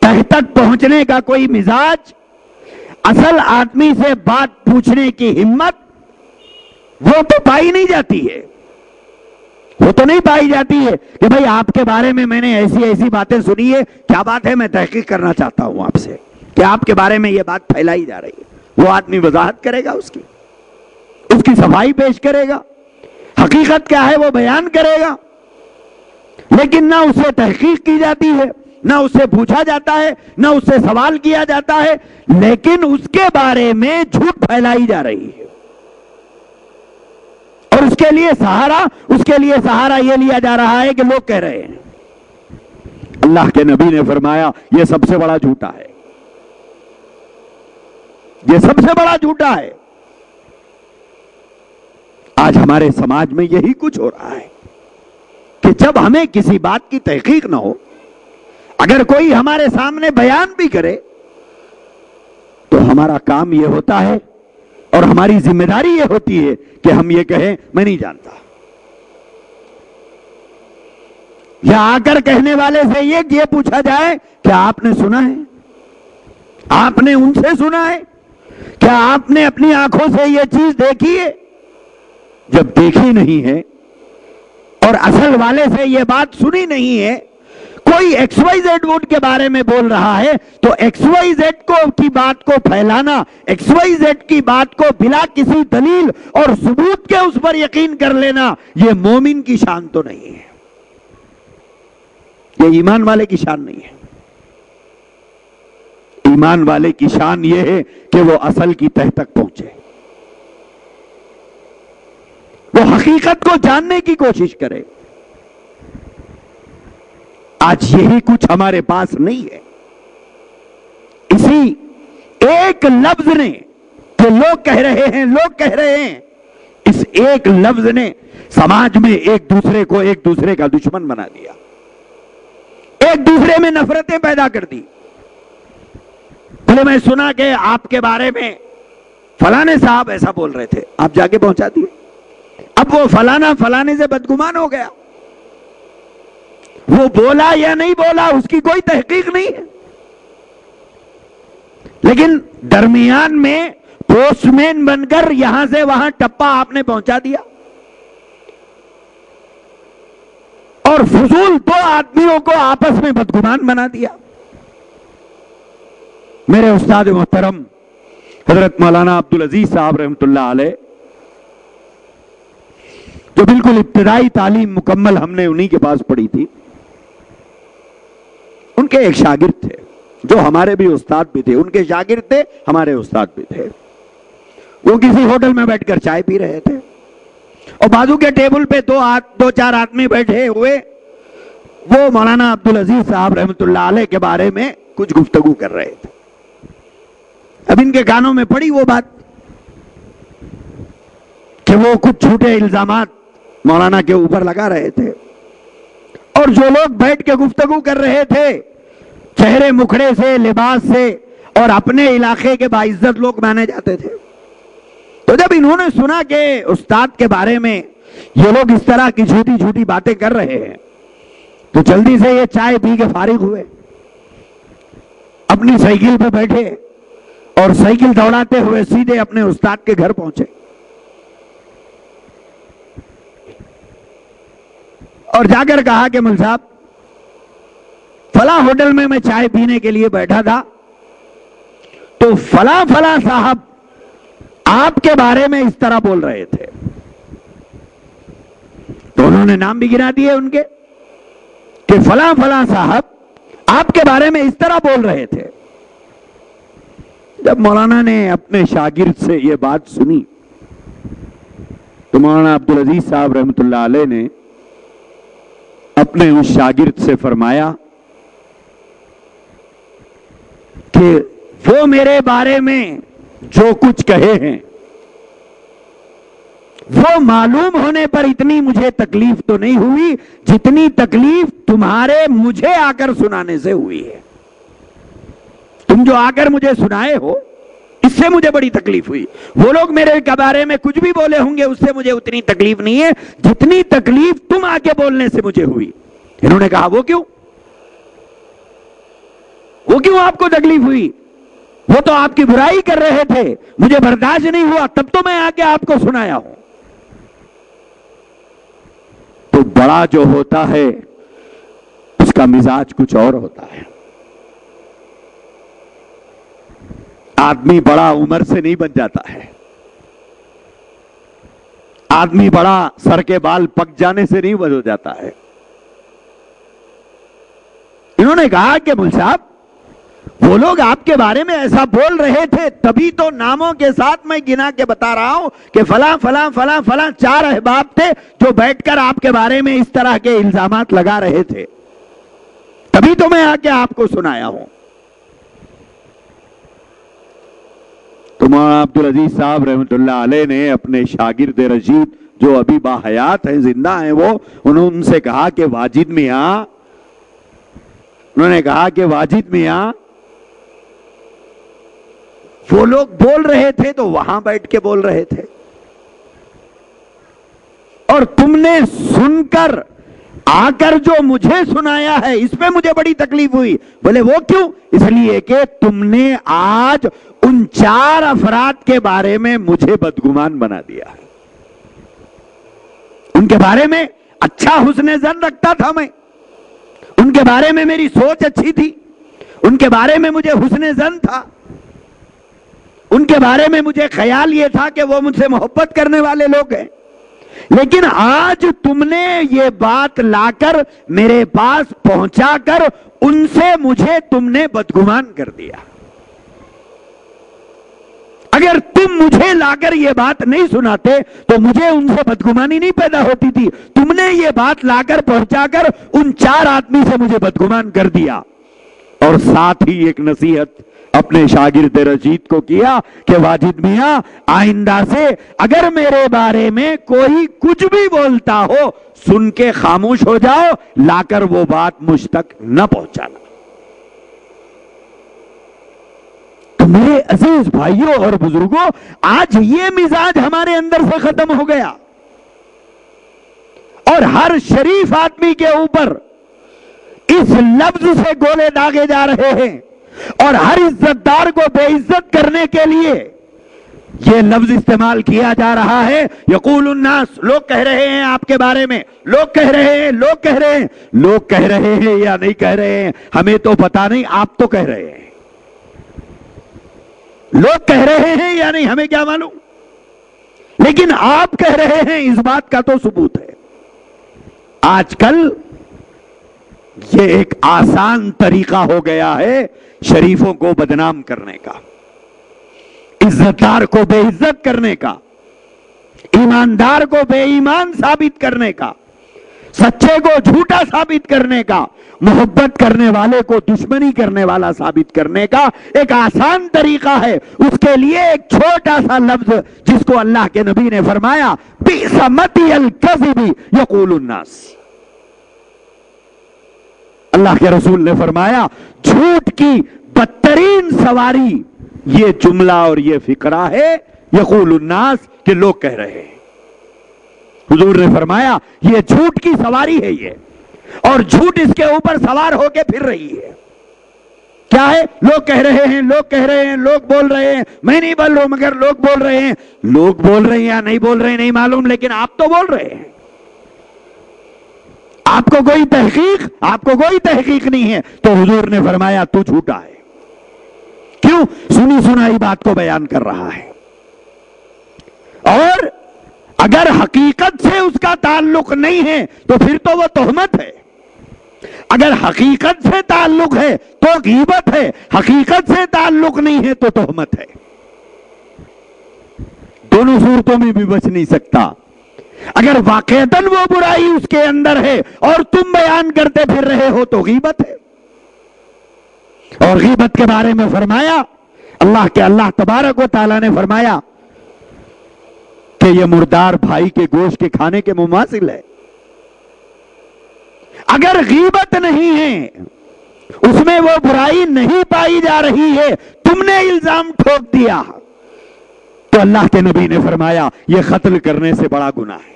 تہ تک پہنچنے کا کوئی مزاج، اصل آدمی سے بات پوچھنے کی ہمت وہ تو پائی نہیں جاتی ہے، وہ تو نہیں پائی جاتی ہے کہ بھئی آپ کے بارے میں نے ایسی ایسی باتیں سنی ہے، کیا بات ہے، میں تحقیق کرنا چاہتا ہوں آپ سے کہ آپ کے بارے میں یہ بات پھیلائی جا رہی ہے۔ وہ آدمی وضاحت کرے گا، اس کی صفائی پیش کرے گا، حقیقت کیا ہے وہ بیان کرے گا، لیکن نہ اس سے تحقیق کی جاتی ہے، نہ اس سے پوچھا جاتا ہے، نہ اس سے سوال کیا جاتا ہے، لیکن اس کے بارے میں جھوٹ پھیلائی جا رہی ہے، اور اس کے لیے سہارا یہ لیا جا رہا ہے کہ لوگ کہہ رہے ہیں۔ اللہ کے نبی نے فرمایا یہ سب سے بڑا جھوٹا ہے، یہ سب سے بڑا جھوٹا ہے۔ آج ہمارے سماج میں یہی کچھ ہو رہا ہے کہ جب ہمیں کسی بات کی تحقیق نہ ہو، اگر کوئی ہمارے سامنے بیان بھی کرے تو ہمارا کام یہ ہوتا ہے اور ہماری ذمہ داری یہ ہوتی ہے کہ ہم یہ کہیں میں نہیں جانتا، یا آ کر کہنے والے سے یہ پوچھا جائے کیا آپ نے سنا ہے، آپ نے ان سے سنا ہے، کیا آپ نے اپنی آنکھوں سے یہ چیز دیکھی ہے؟ جب دیکھی نہیں ہے اور اصل والے سے یہ بات سنی نہیں ہے، کوئی ایکس وائی زیڈ ووٹ کے بارے میں بول رہا ہے تو ایکس وائی زیڈ کی بات کو پھیلانا، ایکس وائی زیڈ کی بات کو بلا کسی دلیل اور ثبوت کے اس پر یقین کر لینا، یہ مومن کی شان تو نہیں ہے، یہ ایمان والے کی شان نہیں ہے۔ ایمان والے کی شان یہ ہے کہ وہ اصل کی تہ تک پہنچے، وہ حقیقت کو جاننے کی کوشش کرے۔ آج یہی کچھ ہمارے پاس نہیں ہے۔ اسی ایک لفظ نے کہ لوگ کہہ رہے ہیں، اس ایک لفظ نے سماج میں ایک دوسرے کا دشمن بنا دیا، ایک دوسرے میں نفرتیں پیدا کر دی۔ بولے میں سنا کہ آپ کے بارے میں فلانے صاحب ایسا بول رہے تھے، آپ جا کے پہنچا دیے، اب وہ فلانے سے بدگمان ہو گیا، وہ بولا یا نہیں بولا اس کی کوئی تحقیق نہیں ہے، لیکن درمیان میں پوسٹ مین بن کر یہاں سے وہاں ٹپا آپ نے پہنچا دیا اور فضول دو آدمیوں کو آپس میں بدگمان بنا دیا۔ میرے استاد محترم حضرت مولانا عبدالعزیز صاحب رحمۃ اللہ علیہ، جو بالکل ابتدائی تعلیم مکمل ہم نے انہی کے پاس پڑھی تھی، ان کے ایک شاگرد تھے جو ہمارے بھی استاد بھی تھے، ان کے شاگرد تھے، ہمارے استاد بھی تھے۔ وہ کسی ہوٹل میں بیٹھ کر چائے پی رہے تھے اور بازو کے ٹیبل پہ دو چار آدمی بیٹھے ہوئے وہ مولانا عبدالعزیز صاحب رحمۃ اللہ علیہ کے بارے میں کچھ گفتگو کر رہے تھے۔ اب ان کے کانوں میں پڑی وہ بات کہ وہ کچھ جھوٹے الزامات مولانا کے اوپر لگا رہے تھے، اور جو لوگ بیٹھ کے گفتگو کر رہے تھے چہرے مکھڑے سے، لباس سے اور اپنے علاقے کے باعزت لوگ مانے جاتے تھے۔ تو جب انہوں نے سنا کہ استاد کے بارے میں یہ لوگ اس طرح کی جھوٹی جھوٹی باتیں کر رہے ہیں، تو جلدی سے یہ چائے پی کے فارغ ہوئے، اپنی سائیکل پہ بیٹھے اور سائیکل دوڑاتے ہوئے سیدھے اپنے استاد کے گھر پہنچے اور جا کر کہا کہ مل صاحب، فلاں ہوٹل میں چائے پینے کے لیے بیٹھا تھا تو فلاں صاحب آپ کے بارے میں اس طرح بول رہے تھے۔ تو انہوں نے نام بھی گرا دیے ان کے کہ فلاں صاحب آپ کے بارے میں اس طرح بول رہے تھے۔ جب مولانا نے اپنے شاگرد سے یہ بات سنی تو مولانا عبدالعزیز صاحب رحمۃ اللہ علیہ نے اپنے اس شاگرد سے فرمایا کہ وہ میرے بارے میں جو کچھ کہے ہیں وہ معلوم ہونے پر اتنی مجھے تکلیف تو نہیں ہوئی جتنی تکلیف تمہارے مجھے آ کر سنانے سے ہوئی ہے۔ تم جو آ کر مجھے سنائے ہو اس سے مجھے بڑی تکلیف ہوئی۔ وہ لوگ میرے بارے میں کچھ بھی بولے ہوں گے اس سے مجھے اتنی تکلیف نہیں ہے جتنی تکلیف تم آ کے بولنے سے مجھے ہوئی۔ انہوں نے کہا وہ کیوں آپ کو تکلیف ہوئی؟ وہ تو آپ کی برائی کر رہے تھے، مجھے برداشت نہیں ہوا تب تو میں آ کے آپ کو سنایا ہوں۔ تو بڑا جو ہوتا ہے اس کا مزاج کچھ اور ہوتا ہے۔ آدمی بڑا عمر سے نہیں بن جاتا ہے، آدمی بڑا سر کے بال پک جانے سے نہیں ہو جاتا ہے۔ انہوں نے کہا کہ مل صاحب وہ لوگ آپ کے بارے میں ایسا بول رہے تھے، تبھی تو ناموں کے ساتھ میں گنا کے بتا رہا ہوں کہ فلاں 4 احباب تھے جو بیٹھ کر آپ کے بارے میں اس طرح کے الزامات لگا رہے تھے، تبھی تو میں آ کے آپ کو سنایا ہوں۔ تو مولانا عبدالعزیز صاحب رحمۃ اللہ علیہ نے اپنے شاگرد رشید جو ابھی باحیات ہیں، زندہ ہیں، انہوں ان سے کہا کہ واجد میاں، انہوں نے کہا کہ واجد میاں وہ لوگ بول رہے تھے تو وہاں بیٹھ کے بول رہے تھے اور تم نے سن کر آ کر جو مجھے سنایا ہے اس پہ مجھے بڑی تکلیف ہوئی۔ بولے وہ کیوں؟ اس لیے کہ تم نے آج ان 4 افراد کے بارے میں مجھے بدگمان بنا دیا ہے۔ ان کے بارے میں اچھا حسن ظن رکھتا تھا میں، ان کے بارے میں میری سوچ اچھی تھی، ان کے بارے میں مجھے حسن ظن تھا، ان کے بارے میں مجھے خیال یہ تھا کہ وہ مجھ سے محبت کرنے والے لوگ ہیں، لیکن آج تم نے یہ بات لا کر میرے پاس پہنچا کر ان سے مجھے تم نے بدگمان کر دیا۔ اگر تم مجھے لا کر یہ بات نہیں سناتے تو مجھے ان سے بدگمانی نہیں پیدا ہوتی تھی، تم نے یہ بات لا کر پہنچا کر ان 4 آدمی سے مجھے بدگمان کر دیا۔ اور ساتھ ہی ایک نصیحت اپنے شاگرد رشید کو کیا کہ واجد میاں آئندہ سے اگر میرے بارے میں کوئی کچھ بھی بولتا ہو سن کے خاموش ہو جاؤ، لا کر وہ بات مجھ تک نہ پہنچانا۔ تو میرے عزیز بھائیوں اور بزرگوں، آج یہ مزاج ہمارے اندر سے ختم ہو گیا اور ہر شریف آدمی کے اوپر اس لفظ سے گولے داغے جا رہے ہیں، اور ہر عزت دار کو بے عزت کرنے کے لیے یہ لفظ استعمال کیا جا رہا ہے۔ یقول الناس، لوگ کہہ رہے ہیں آپ کے بارے میں، لوگ کہہ رہے ہیں، لوگ کہہ رہے ہیں، لوگ کہہ رہے ہیں یا نہیں کہہ رہے ہیں ہمیں تو پتا نہیں، آپ تو کہہ رہے ہیں۔ لوگ کہہ رہے ہیں یا نہیں ہمیں کیا معلوم، لیکن آپ کہہ رہے ہیں، اس بات کا تو ثبوت ہے۔ آج کل یہ ایک آسان طریقہ ہو گیا ہے شریفوں کو بدنام کرنے کا، عزت دار کو بے عزت کرنے کا، ایماندار کو بے ایمان ثابت کرنے کا، سچے کو جھوٹا ثابت کرنے کا، محبت کرنے والے کو دشمنی کرنے والا ثابت کرنے کا ایک آسان طریقہ ہے۔ اس کے لیے ایک چھوٹا سا لفظ جس کو اللہ کے نبی نے فرمایا، بئس مطی الکذب یقول الناس، اللہ کے رسول نے فرمایا جھوٹ کی بدترین سواری یہ جملہ اور یہ فقرہ ہے، یقول الناس، کہ لوگ کہہ رہے ہیں۔ حضور نے فرمایا یہ جھوٹ کی سواری ہے یہ، اور جھوٹ اس کے اوپر سوار ہو کے پھر رہی ہے۔ کیا ہے؟ لوگ کہہ رہے ہیں، لوگ کہہ رہے ہیں، لوگ بول رہے ہیں، میں نہیں بول رہا ہوں مگر لوگ بول رہے ہیں۔ لوگ بول رہے ہیں یا نہیں بول رہے ہیں نہیں معلوم، لیکن آپ تو بول رہے ہیں۔ آپ کو کوئی تحقیق نہیں ہے، تو حضور نے فرمایا تو جھوٹا ہے۔ کیوں؟ سنی سنائی بات کو بیان کر رہا ہے، اور اگر حقیقت سے اس کا تعلق نہیں ہے تو پھر تو وہ تہمت ہے۔ اگر حقیقت سے تعلق ہے تو غیبت ہے، حقیقت سے تعلق نہیں ہے تو تہمت ہے۔ دونوں صورتوں میں بھی بچ نہیں سکتا۔ اگر واقعتاً وہ برائی اس کے اندر ہے اور تم بیان کرتے پھر رہے ہو تو غیبت ہے۔ اور غیبت کے بارے میں فرمایا، اللہ تبارک و تعالیٰ نے فرمایا کہ یہ مردار بھائی کے گوشت کے کھانے کے مماثل ہے۔ اگر غیبت نہیں ہے، اس میں وہ برائی نہیں پائی جا رہی ہے، تم نے الزام ٹھوک دیا، تو اللہ کے نبی نے فرمایا یہ قتل کرنے سے بڑا گناہ ہے۔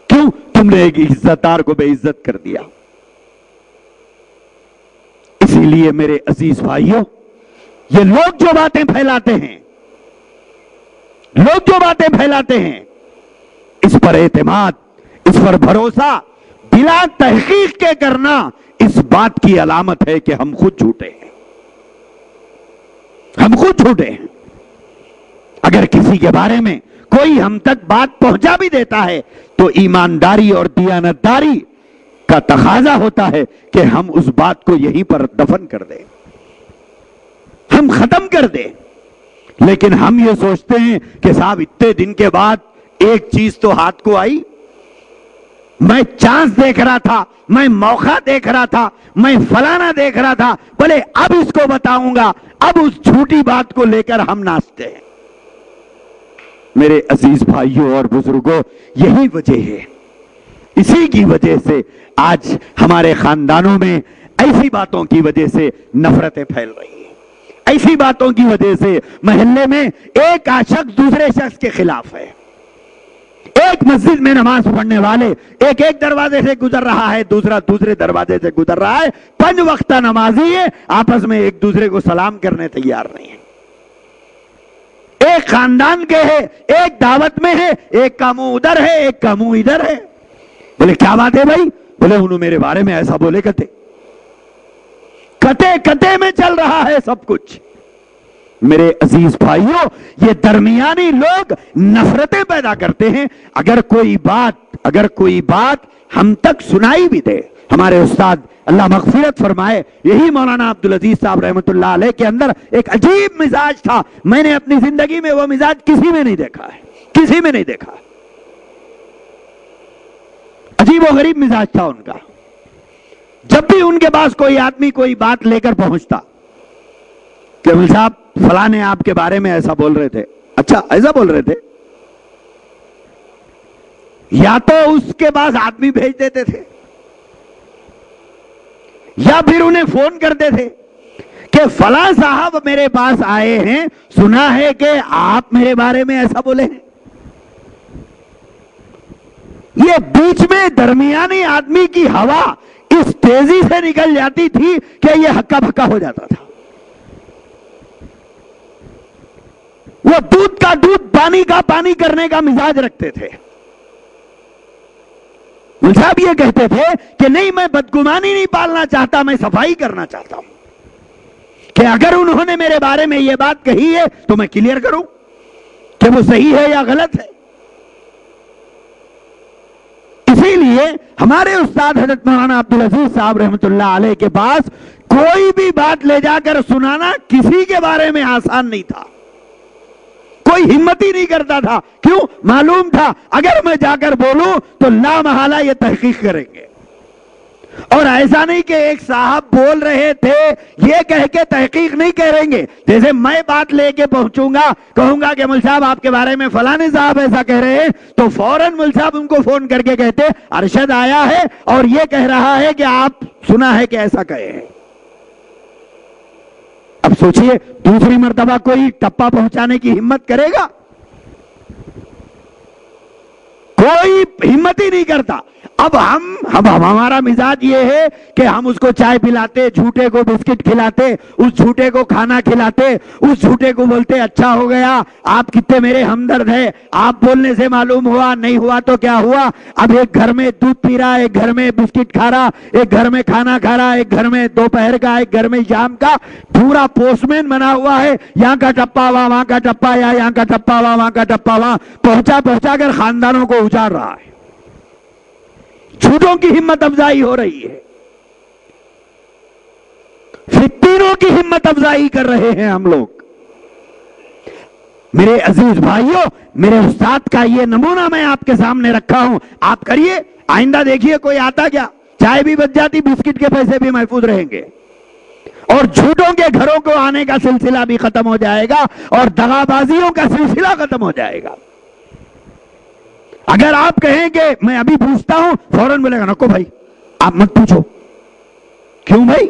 کیوں؟ تم نے ایک عزت دار کو بے عزت کر دیا۔ اسی لیے میرے عزیز بھائیوں، یہ لوگ جو باتیں پھیلاتے ہیں، اس پر اعتماد، اس پر بھروسہ بلا تحقیق کے کرنا اس بات کی علامت ہے کہ ہم خود جھوٹے ہیں۔ اگر کسی کے بارے میں کوئی ہم تک بات پہنچا بھی دیتا ہے تو ایمانداری اور دیانتداری کا تقاضا ہوتا ہے کہ ہم اس بات کو یہیں پر دفن کر دیں، ہم ختم کر دیں۔ لیکن ہم یہ سوچتے ہیں کہ صاحب اتنے دن کے بعد ایک چیز تو ہاتھ کو آئی، میں چانس دیکھ رہا تھا، میں موقع دیکھ رہا تھا، میں فلانا دیکھ رہا تھا، بولے اب اس کو بتاؤں گا۔ اب اس جھوٹی بات کو لے کر ہم ناچتے ہیں۔ میرے عزیز بھائیوں اور بزرگوں، یہی وجہ ہے، اسی کی وجہ سے آج ہمارے خاندانوں میں ایسی باتوں کی وجہ سے نفرتیں پھیل رہی ہیں، ایسی باتوں کی وجہ سے محلے میں ایک شخص دوسرے شخص کے خلاف ہے۔ ایک مسجد میں نماز پڑھنے والے ایک دروازے سے گزر رہا ہے، دوسرا دوسرے دروازے سے گزر رہا ہے، 5 وقتہ نمازی ہے، آپس میں ایک دوسرے کو سلام کرنے تیار نہیں ہے۔ ایک خاندان کے ہے، ایک دعوت میں ہے، ایک کا منہ ادھر ہے، ایک کا منہ ادھر ہے۔ بولے کیا بات ہے بھائی؟ بولے انہوں میرے بارے میں ایسا بولے کتے میں چل رہا ہے سب کچھ۔ میرے عزیز بھائیوں، یہ درمیانی لوگ نفرتیں پیدا کرتے ہیں۔ اگر کوئی بات ہم تک سنائی بھی دے، ہمارے استاد اللہ مغفرت فرمائے، یہی مولانا عبدالعزیز صاحب رحمۃ اللہ علیہ کے اندر ایک عجیب مزاج تھا، میں نے اپنی زندگی میں وہ مزاج کسی میں نہیں دیکھا ہے، عجیب و غریب مزاج تھا ان کا۔ جب بھی ان کے پاس کوئی آدمی کوئی بات لے کر پہنچتا کہ مول صاحب فلاں نے آپ کے بارے میں ایسا بول رہے تھے، اچھا ایسا بول رہے تھے، یا تو اس کے پاس آدمی بھیج دیتے تھے یا پھر انہیں فون کرتے تھے کہ فلاں صاحب میرے پاس آئے ہیں، سنا ہے کہ آپ میرے بارے میں ایسا بولے ہیں۔ یہ بیچ میں درمیانی آدمی کی ہوا اس تیزی سے نکل جاتی تھی کہ یہ ہکا بھکا ہو جاتا تھا. وہ دودھ کا دودھ پانی کا پانی کرنے کا مزاج رکھتے تھے. مول صاحب یہ کہتے تھے کہ نہیں، میں بدگمانی نہیں پالنا چاہتا، میں صفائی کرنا چاہتا ہوں کہ اگر انہوں نے میرے بارے میں یہ بات کہی ہے تو میں کلیئر کروں کہ وہ صحیح ہے یا غلط ہے. اسی لیے ہمارے استاد حضرت مولانا عبدالعزیز صاحب رحمۃ اللہ علیہ کے پاس کوئی بھی بات لے جا کر سنانا کسی کے بارے میں آسان نہیں تھا. کوئی ہمت ہی نہیں کرتا تھا. کیوں؟ معلوم تھا اگر میں جا کر بولوں تو لا محالہ یہ تحقیق کریں گے. اور ایسا نہیں کہ ایک صاحب بول رہے تھے یہ کہہ کے تحقیق نہیں کریں گے. جیسے میں بات لے کے پہنچوں گا، کہوں گا کہ مول صاحب آپ کے بارے میں فلانے صاحب ایسا کہہ رہے ہیں، تو فوراً مول صاحب ان کو فون کر کے کہتے ارشد آیا ہے اور یہ کہہ رہا ہے کہ آپ سنا ہے کہ ایسا کہے ہیں. اب سوچئے دوسری مرتبہ کوئی ٹپا پہنچانے کی ہمت کرے گا؟ کوئی ہمت ہی نہیں کرتا. اب ہمارا مزاج یہ ہے کہ ہم اس کو چائے پلاتے، جھوٹے کو بسکٹ کھلاتے، اس جھوٹے کو کھانا کھلاتے، اس جھوٹے کو بولتے اچھا ہو گیا، آپ کتنے میرے ہمدرد ہے، آپ بولنے سے معلوم ہوا، نہیں ہوا تو کیا ہوا. اب ایک گھر میں دودھ پی رہا، ایک گھر میں بسکٹ کھا رہا، ایک گھر میں کھانا کھا رہا، ایک گھر میں دوپہر کا، ایک گھر میں شام کا، پورا پوسٹ مین بنا ہوا ہے. یہاں کا ٹپا ہوا، وہاں کا ٹپا، یا یہاں کا ٹپا ہوا، وہاں کا ٹپا ہوا، پہنچا کر خاندانوں کو اجاڑ رہا ہے. جھوٹوں کی ہمت افزائی ہو رہی ہے، فتنوں کی ہمت افزائی کر رہے ہیں ہم لوگ. میرے عزیز بھائیوں، میرے استاد کا یہ نمونہ میں آپ کے سامنے رکھا ہوں، آپ کریے. آئندہ دیکھیے کوئی آتا کیا، چائے بھی بچ جاتی، بسکٹ کے پیسے بھی محفوظ رہیں گے، اور جھوٹوں کے گھروں کو آنے کا سلسلہ بھی ختم ہو جائے گا، اور دغابازیوں کا سلسلہ ختم ہو جائے گا. اگر آپ کہیں کہ میں ابھی پوچھتا ہوں، فوراً بولے گا نکو بھائی آپ مت پوچھو. کیوں بھائی؟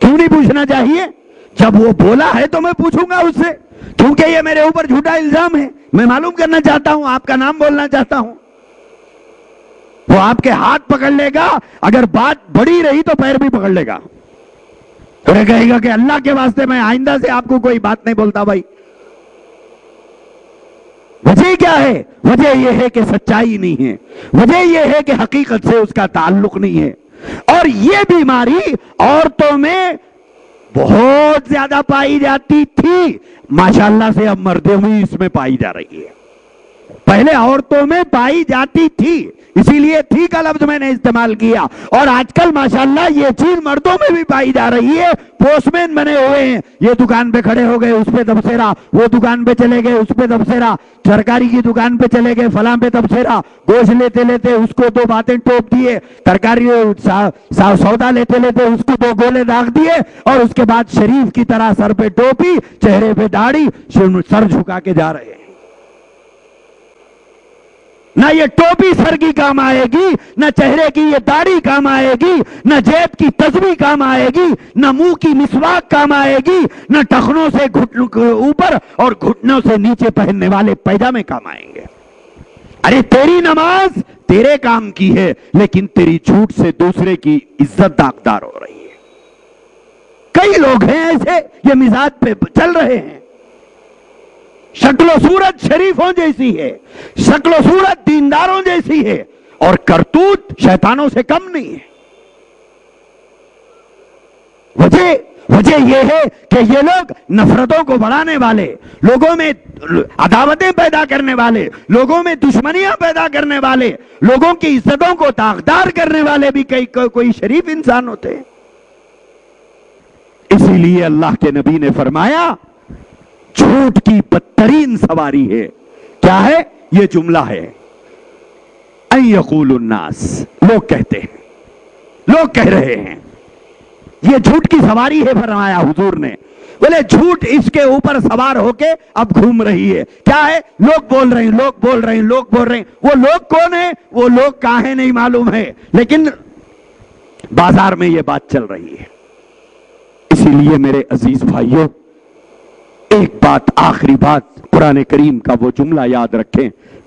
کیوں نہیں پوچھنا چاہیے؟ جب وہ بولا ہے تو میں پوچھوں گا اس سے، کیونکہ یہ میرے اوپر جھوٹا الزام ہے. میں معلوم کرنا چاہتا ہوں، آپ کا نام بولنا چاہتا ہوں. وہ آپ کے ہاتھ پکڑ لے گا، اگر بات بڑی رہی تو پیر بھی پکڑ لے گا، تو یہ کہے گا کہ اللہ کے واسطے میں آئندہ سے آپ کو کوئی بات نہیں بولتا. بھائی وجہ کیا ہے؟ وجہ یہ ہے کہ سچائی نہیں ہے، وجہ یہ ہے کہ حقیقت سے اس کا تعلق نہیں ہے. اور یہ بیماری عورتوں میں بہت زیادہ پائی جاتی تھی، ماشاءاللہ سے اب مردوں میں اس میں پائی جا رہی ہے. پہلے عورتوں میں پائی جاتی تھی، اسی لیے تھی کا لفظ میں نے استعمال کیا، اور آج کل ماشاءاللہ یہ چیز مردوں میں بھی پائی جا رہی ہے. پوسٹ مین بنے ہوئے ہیں، یہ دکان پہ کھڑے ہو گئے اس پہ تبصرہ، وہ دکان پہ چلے گئے اس پہ تبصرہ، ترکاری کی دکان پہ چلے گئے فلاں پہ تبصرہ، گوشت لیتے لیتے اس کو دو باتیں ٹوپ دیے، ترکاری سودا لیتے لیتے اس کو دو گولے داغ دیے، اور اس کے بعد شریف کی طرح سر پہ ٹوپی، چہرے پہ داڑھی، سر جھکا کے جا رہے ہیں. نہ یہ ٹوپی سر کی کام آئے گی، نہ چہرے کی یہ داڑھی کام آئے گی، نہ جیب کی تسبیح کام آئے گی، نہ منہ کی مسواک کام آئے گی، نہ ٹخنوں سے گھٹنوں کے اوپر اور گھٹنوں سے نیچے پہننے والے پیجامے کام آئیں گے. ارے تیری نماز تیرے کام کی ہے، لیکن تیری جھوٹ سے دوسرے کی عزت داغدار ہو رہی ہے. کئی لوگ ہیں ایسے، یہ مزاج پہ چل رہے ہیں. شکل و صورت شریفوں جیسی ہے، شکل و صورت دینداروں جیسی ہے، اور کرتوت شیطانوں سے کم نہیں ہے. وجہ یہ ہے کہ یہ لوگ نفرتوں کو بڑھانے والے، لوگوں میں عداوتیں پیدا کرنے والے، لوگوں میں دشمنیاں پیدا کرنے والے، لوگوں کی عزتوں کو داغدار کرنے والے بھی کوئی شریف انسان ہوتے ہیں. اسی لیے اللہ کے نبی نے فرمایا جھوٹ کی بدترین سواری ہے. کیا ہے؟ یہ جملہ ہے، ان یقول الناس، لوگ کہتے ہیں، لوگ کہہ رہے ہیں، یہ جھوٹ کی سواری ہے. فرمایا حضور نے، بولے جھوٹ اس کے اوپر سوار ہو کے اب گھوم رہی ہے. کیا ہے؟ لوگ بول رہے ہیں، لوگ بول رہے ہیں، لوگ بول رہے ہیں. وہ لوگ کون ہیں؟ وہ لوگ کہاں ہیں نہیں معلوم ہے، لیکن بازار میں یہ بات چل رہی ہے. اسی لیے میرے عزیز بھائیوں، ایک بات، آخری بات، قرآن کریم کا وہ جملہ یاد رکھیں،